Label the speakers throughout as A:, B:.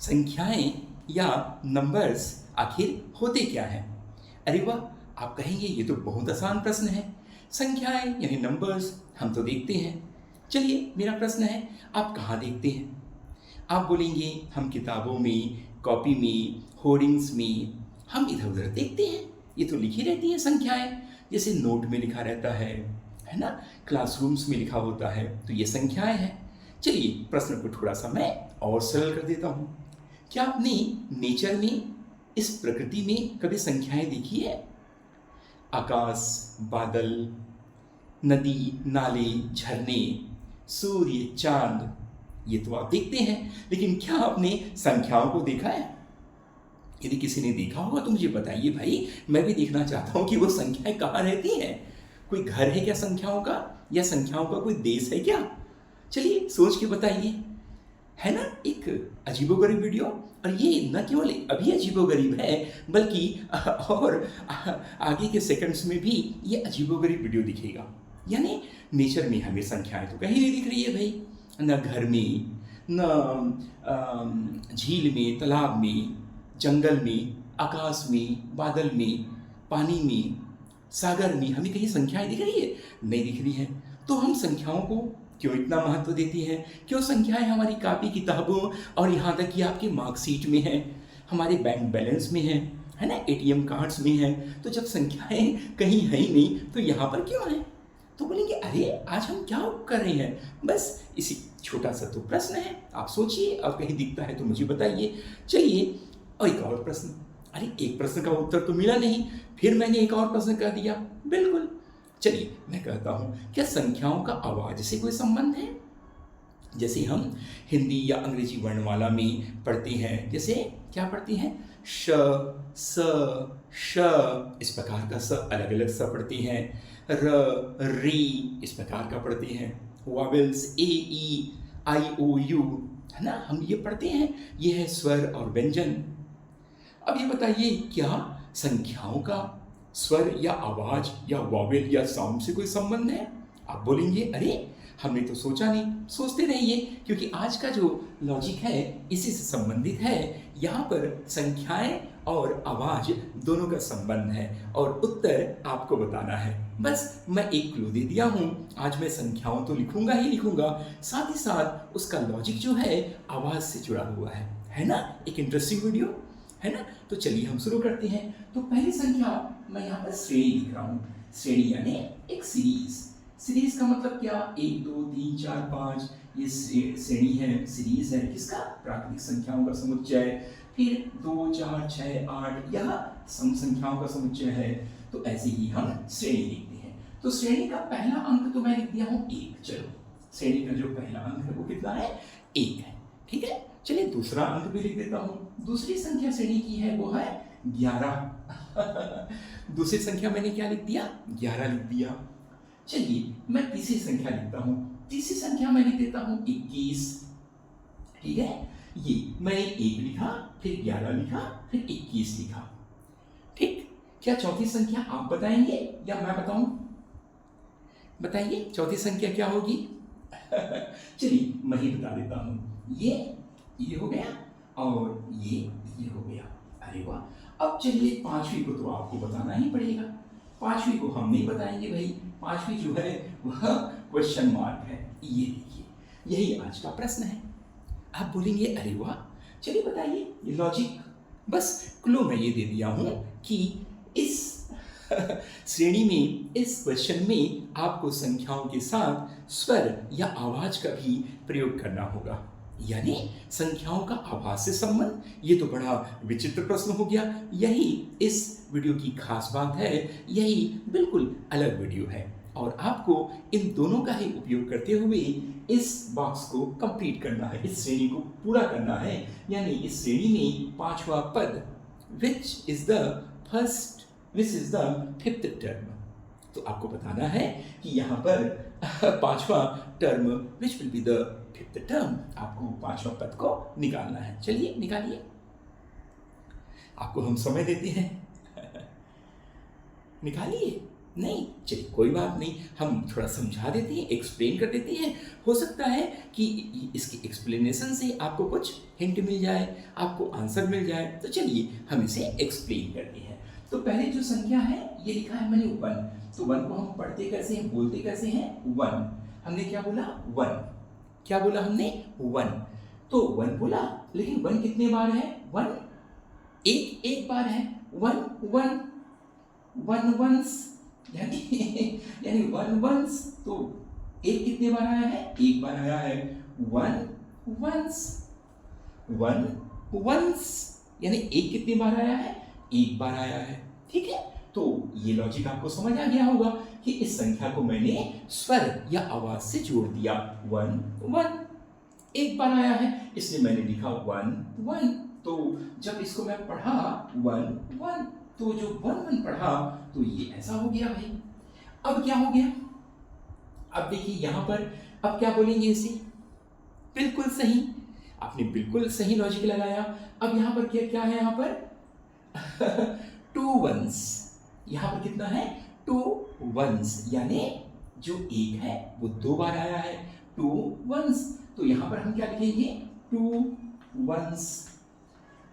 A: संख्याएं या नंबर्स आखिर होते क्या हैं? अरे वाह! आप कहेंगे ये तो बहुत आसान प्रश्न है। संख्याएं यानी नंबर्स हम तो देखते हैं। चलिए मेरा प्रश्न है, आप कहाँ देखते हैं? आप बोलेंगे हम किताबों में, कॉपी में, होर्डिंग्स में, हम इधर-उधर देखते हैं। ये तो लिखी रहती हैं संख्याएं, जैसे नोट में लिखा रहता है ना? क्लासरूम्स में लिखा होता है, तो ये संख्याएं हैं। चलिए प्रश्न को थोड़ा सा मैं और सरल कर देता हूँ। क्या आपने नेचर में, इस प्रकृति में कभी संख्याएं देखी है? आकाश, बादल, नदी, नाले, झरने, सूर्य, चांद, ये तो आप देखते हैं, लेकिन क्या आपने संख्याओं को देखा है? यदि किसी ने देखा होगा तो मुझे बताइए भाई, मैं भी देखना चाहता हूँ कि वो संख्याएं कहाँ रहती हैं। कोई घर है क्या संख्याओं का, या संख्याओं का कोई देश है क्या? चलिए सोच के बताइए। है ना एक अजीबोगरीब वीडियो। और ये न केवल अभी अजीबोगरीब है, बल्कि और आगे के सेकंड्स में भी ये अजीबोगरीब वीडियो दिखेगा। यानी नेचर में हमें संख्याएं तो कहीं नहीं दिख रही है भाई, न घर में, न झील में, तालाब में, जंगल में, आकाश में, बादल में, पानी में, सागर में हमें कहीं संख्याएं दिख रही है? नहीं दिख रही है। तो हम संख्याओं को क्यों इतना महत्व देती हैं? क्यों संख्याएं हमारी कापी किताबों और यहाँ तक कि आपकी मार्कशीट में है, हमारे बैंक बैलेंस में है ना, एटीएम कार्ड्स में है। तो जब संख्याएं कहीं है ही नहीं तो यहाँ पर क्यों है? तो बोलेंगे अरे आज हम क्या कर रहे हैं? बस इसी छोटा सा तो प्रश्न है, आप सोचिए, और कहीं दिखता है तो मुझे बताइए। चलिए और एक और प्रश्न। अरे एक प्रश्न का उत्तर तो मिला नहीं, फिर मैंने एक और प्रश्न कह दिया। बिल्कुल, चलिए मैं कहता हूँ, क्या संख्याओं का आवाज से कोई संबंध है? जैसे हम हिंदी या अंग्रेजी वर्णमाला में पढ़ते हैं, जैसे क्या पढ़ते हैं? श, स, श, इस प्रकार का स अलग अलग स पढ़ते हैं। र, री, इस प्रकार का पढ़ते हैं। Vowels A, E, I, O, you, है ना, हम ये पढ़ते हैं। ये है स्वर और व्यंजन। अब ये बताइए, क्या संख्याओं का स्वर या आवाज या वॉवेल या साउंड से कोई संबंध है? आप बोलेंगे अरे हमने तो सोचा नहीं। सोचते रहिए, क्योंकि आज का जो लॉजिक है इसी से संबंधित है। यहाँ पर संख्याएं और आवाज दोनों का संबंध है, और उत्तर आपको बताना है। बस मैं एक क्लू दे दिया हूँ। आज मैं संख्याओं तो लिखूंगा ही लिखूंगा, साथ ही साथ उसका लॉजिक जो है आवाज से जुड़ा हुआ है ना? एक इंटरेस्टिंग वीडियो है ना? तो चलिए हम शुरू करते हैं। तो पहली संख्या मैं यहाँ पर श्रेणी लिख रहा हूँ। श्रेणी यानी एक सीरीज। सीरीज का मतलब क्या? 1 2 3 4 5, ये श्रेणी है, सीरीज है किसका? प्राकृतिक संख्याओं का समुच्चय। फिर 2 4 6 8, यह सम संख्याओं का समुच्चय है। तो ऐसे ही हम श्रेणी लिखते हैं। तो श्रेणी का पहला अंक तो मैं लिख दिया हूँ 1। चलो, श्रेणी का जो पहला अंक है वो कितना है? 1 है। ठीक है, चलिए दूसरा अंक भी लिख देता हूँ। दूसरी संख्या श्रेणी की है वो है 11। दूसरी संख्या मैंने क्या लिख दिया? 11 लिख दिया। चलिए मैं तीसरी संख्या लिखता हूँ। तीसरी संख्या मैं लिख देता हूँ 21। ठीक है, ये मैंने 1 लिखा, फिर 11 लिखा, फिर 21 लिखा। ठीक, क्या चौथी संख्या आप बताएंगे या मैं बताऊं? बताइए चौथी संख्या क्या होगी? चलिए मैं ही बता देता हूँ। ये हो गया, और ये हो गया। अरे वाह! अब चलिए पांचवी को तो आपको बताना ही पड़ेगा। पांचवी को हम नहीं बताएंगे भाई। पांचवी जो है वह क्वेश्चन मार्क है। ये देखिए, यही आज का प्रश्न है। आप बोलेंगे अरे वाह, चलिए बताइए ये लॉजिक। बस क्लू मैं ये दे दिया हूं कि इस श्रेणी में, इस क्वेश्चन में आपको संख्याओं के साथ स्वर या आवाज का भी प्रयोग करना होगा। यानी संख्याओं का आवाज से संबंध, ये तो बड़ा विचित्र प्रश्न हो गया। यही इस वीडियो की खास बात है, यही बिल्कुल अलग वीडियो है, और आपको इन दोनों का ही उपयोग करते हुए इस बॉक्स को कंप्लीट करना है, इस श्रेणी को पूरा करना है। यानी इस श्रेणी में पांचवा पद, which is the fifth term. तो आपको बताना है कि यहाँ पर पांचवा term which will be the fifth term, आपको पांचवा पद को निकालना है। चलिए निकालिए, आपको हम समय देते हैं। निकालिए। नहीं, चलिए कोई बात नहीं, हम थोड़ा समझा देते हैं, एक्सप्लेन कर देते हैं। हो सकता है कि इसकी एक्सप्लेनेशन से आपको कुछ हिंट मिल जाए, आपको आंसर मिल जाए। तो चलिए हम इसे एक्सप्लेन करते हैं। तो पहले जो संख्या है ये लिखा है मैंने 1। तो 1 को हम पढ़ते कैसे हैं, बोलते कैसे हैं? 1। हमने क्या बोला? 1। क्या बोला हमने? 1। तो 1 बोला, लेकिन 1 कितने बार है? 1 एक बार है। 1 1 1 वंस, यानी यानी 1 वंस। तो एक कितने बार आया है? एक बार आया है। 1 वंस, 1 वंस, यानी एक कितनी बार आया है? एक बार आया है। ठीक है, तो ये लॉजिक आपको समझ आ गया होगा कि इस संख्या को मैंने स्वर या आवाज से जोड़ दिया। 1 1 एक बार आया है, इसलिए मैंने लिखा 1 1। तो जब इसको मैं पढ़ा 1 1, तो जो 1 1 पढ़ा तो ये ऐसा हो गया भाई। अब क्या हो गया? अब देखिए यहां पर, अब क्या बोलेंगे इसे? बिल्कुल सही, आपने बिल्कुल सही लॉजिक लगाया। अब यहां पर क्या क्या है? यहां पर 2 वंस, यहां पर कितना है? 2 वंस, यानी जो एक है वो 2 बार आया है। 2 वंस, तो यहां पर हम क्या लिखेंगे? 2 वंस।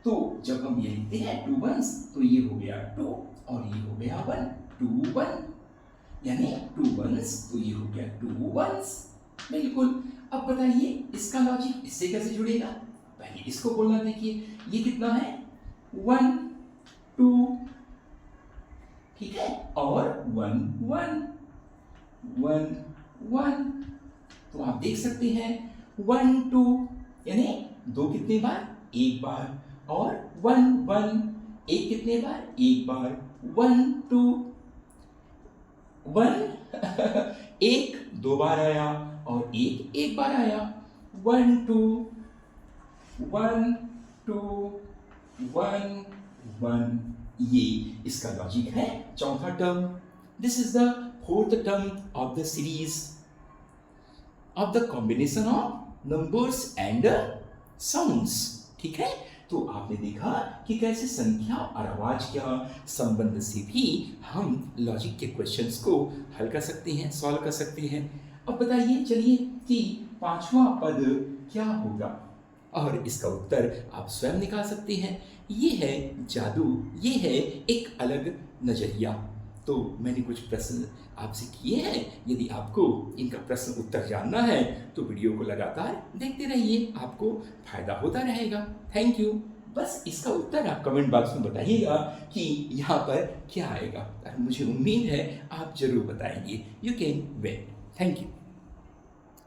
A: तो जब हम ये लिखते हैं 2 वंस, तो ये हो गया 2 और ये हो गया 1, 2 1, यानी 2 वंस, तो ये हो गया 2 वंस। बिल्कुल। अब बताइए इसका लॉजिक इससे कैसे जुड़ेगा? पहले इसको बोलना देखिए, ये कितना है? 1 2, ठीक है, और 1 1 1 1। तो आप देख सकते हैं 1 2, यानी 2 कितने बार? एक बार। और 1 1, एक कितने बार? एक बार। 1 2 1 एक 2 बार आया और एक बार आया। 1 2 1 2 1 1, ये इसका लॉजिक है। चौथा term, this is the fourth term of the series of the combination of numbers and sounds. ठीक है, तो आपने देखा कि कैसे संख्या और आवाज का संबंध से भी हम लॉजिक के क्वेश्चंस को हल कर सकते हैं, सॉल्व कर सकते हैं। अब बताइए चलिए कि पांचवा पद क्या होगा, और इसका उत्तर आप स्वयं निकाल सकते हैं। ये है जादू, ये है एक अलग नजरिया। तो मैंने कुछ प्रश्न आपसे किए हैं, यदि आपको इनका प्रश्न उत्तर जानना है तो वीडियो को लगातार देखते रहिए, आपको फायदा होता रहेगा। Thank you. बस इसका उत्तर आप कमेंट बॉक्स में बताइएगा कि यहाँ पर क्या आएगा, और मुझे उम्मीद है आप जरूर बताएंगे। You can wait. Thank you.